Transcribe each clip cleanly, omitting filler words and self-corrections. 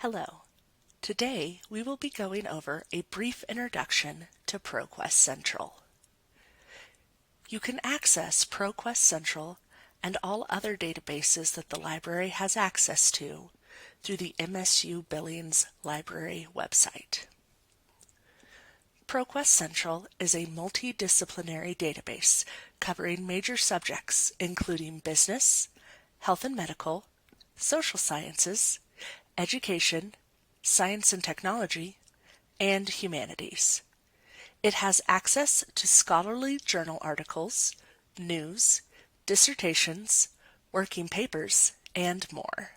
Hello. Today we will be going over a brief introduction to ProQuest Central. You can access ProQuest Central and all other databases that the library has access to through the MSU Billings Library website. ProQuest Central is a multidisciplinary database covering major subjects including business, health and medical, social sciences, education, science and technology, and humanities. It has access to scholarly journal articles, news, dissertations, working papers, and more.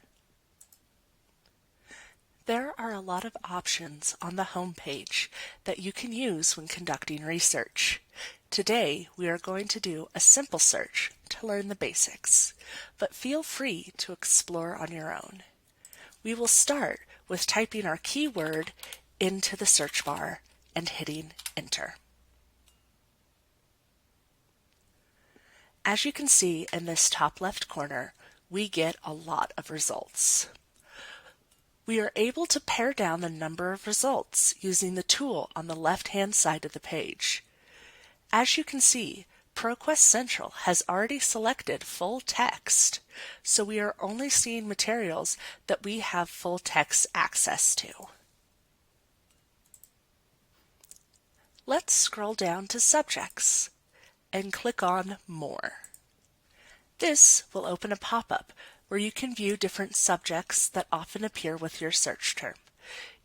There are a lot of options on the home page that you can use when conducting research. Today, we are going to do a simple search to learn the basics, but feel free to explore on your own. We will start with typing our keyword into the search bar and hitting enter. As you can see in this top left corner, we get a lot of results. We are able to pare down the number of results using the tool on the left-hand side of the page. As you can see, ProQuest Central has already selected full text, so we are only seeing materials that we have full text access to. Let's scroll down to Subjects and click on More. This will open a pop-up where you can view different subjects that often appear with your search term.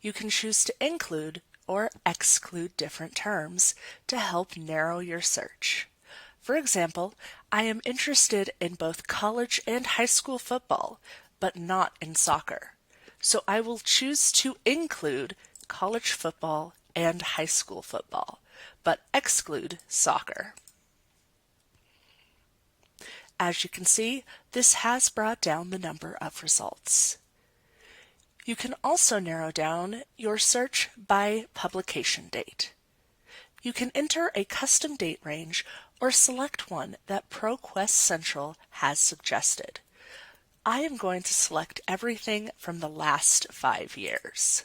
You can choose to include or exclude different terms to help narrow your search. For example, I am interested in both college and high school football, but not in soccer. So I will choose to include college football and high school football, but exclude soccer. As you can see, this has brought down the number of results. You can also narrow down your search by publication date. You can enter a custom date range or select one that ProQuest Central has suggested. I am going to select everything from the last 5 years.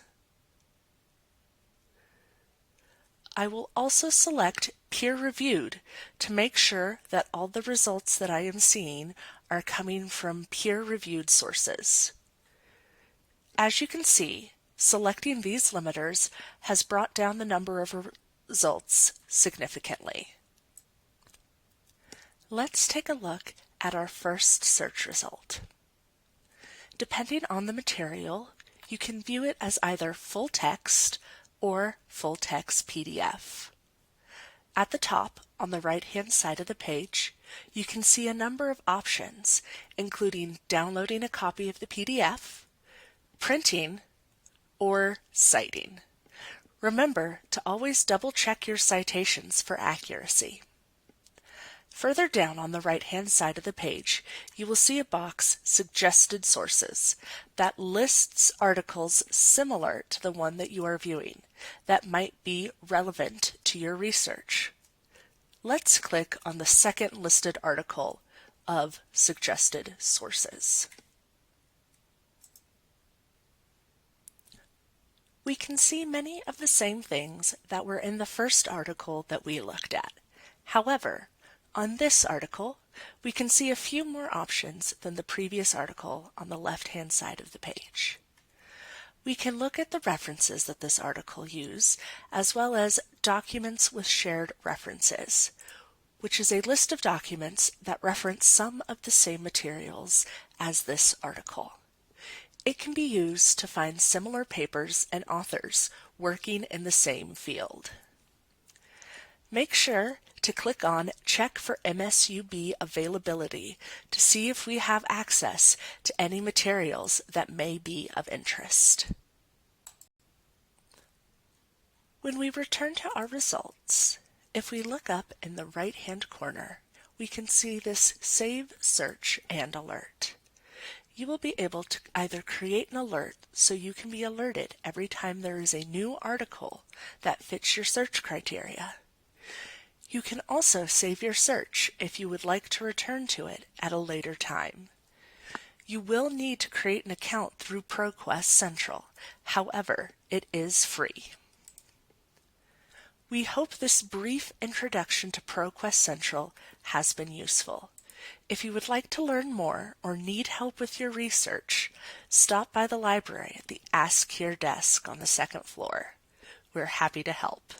I will also select peer-reviewed to make sure that all the results that I am seeing are coming from peer-reviewed sources. As you can see, selecting these limiters has brought down the number of results significantly. Let's take a look at our first search result. Depending on the material, you can view it as either full text or full text PDF. At the top, on the right-hand side of the page, you can see a number of options, including downloading a copy of the PDF, printing, or citing. Remember to always double-check your citations for accuracy. Further down on the right-hand side of the page, you will see a box Suggested Sources that lists articles similar to the one that you are viewing that might be relevant to your research. Let's click on the second listed article of Suggested Sources. We can see many of the same things that were in the first article that we looked at. However, on this article, we can see a few more options than the previous article on the left-hand side of the page. We can look at the references that this article uses, as well as documents with shared references, which is a list of documents that reference some of the same materials as this article. It can be used to find similar papers and authors working in the same field. Make sure to click on Check for MSUB Availability to see if we have access to any materials that may be of interest. When we return to our results, if we look up in the right-hand corner, we can see this Save Search and Alert. You will be able to either create an alert so you can be alerted every time there is a new article that fits your search criteria. You can also save your search if you would like to return to it at a later time. You will need to create an account through ProQuest Central. However, it is free. We hope this brief introduction to ProQuest Central has been useful. If you would like to learn more or need help with your research, stop by the library at the Ask Here desk on the second floor. We're happy to help.